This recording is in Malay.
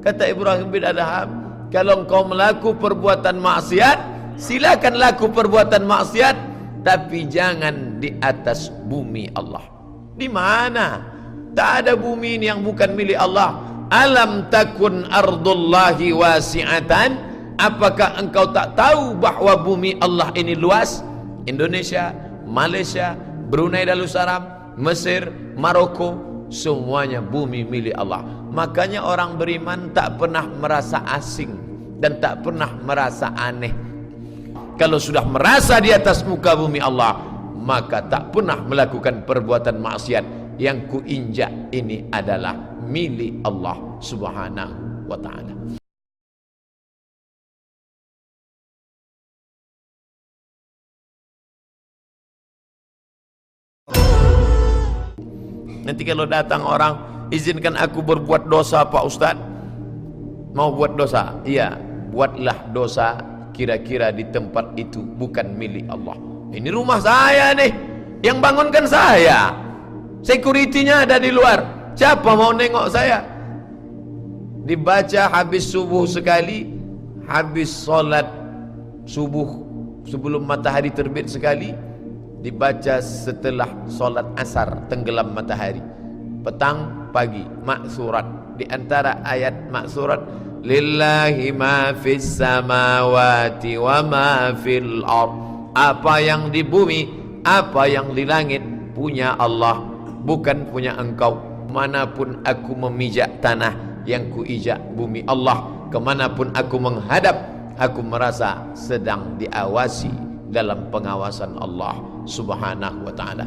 Kata Ibrahim bin Adham, kalau engkau melaku perbuatan maksiat, silakan laku perbuatan maksiat, tapi jangan di atas bumi Allah. Di mana? Tak ada bumi ini yang bukan milik Allah. Alam takun ardullahi wasi'atan. Apakah engkau tak tahu bahwa bumi Allah ini luas? Indonesia, Malaysia, Brunei Darussalam, Mesir, Maroko, semuanya bumi milik Allah. Makanya orang beriman tak pernah merasa asing dan tak pernah merasa aneh. Kalau sudah merasa di atas muka bumi Allah, maka tak pernah melakukan perbuatan maksiat. Yang kuinjak ini adalah milik Allah Subhanahu wa ta'ala. Nanti kalau datang orang, izinkan aku berbuat dosa Pak Ustaz. Mau buat dosa? Iya, buatlah dosa, kira-kira di tempat itu bukan milik Allah. Ini rumah saya nih, yang bangunkan saya, security-nya ada di luar. Siapa mau nengok saya? Dibaca habis subuh sekali, habis solat subuh sebelum matahari terbit sekali, dibaca setelah solat asar tenggelam matahari, petang pagi, maksurat. Di antara ayat maksurat, lillahi ma fis samawati wa ma fil ard. Apa yang di bumi, apa yang di langit punya Allah, bukan punya engkau. Manapun aku memijak tanah, yang kuijak bumi Allah. Kemanapun aku menghadap, aku merasa sedang diawasi dalam pengawasan Allah Subhanahu wa ta'ala.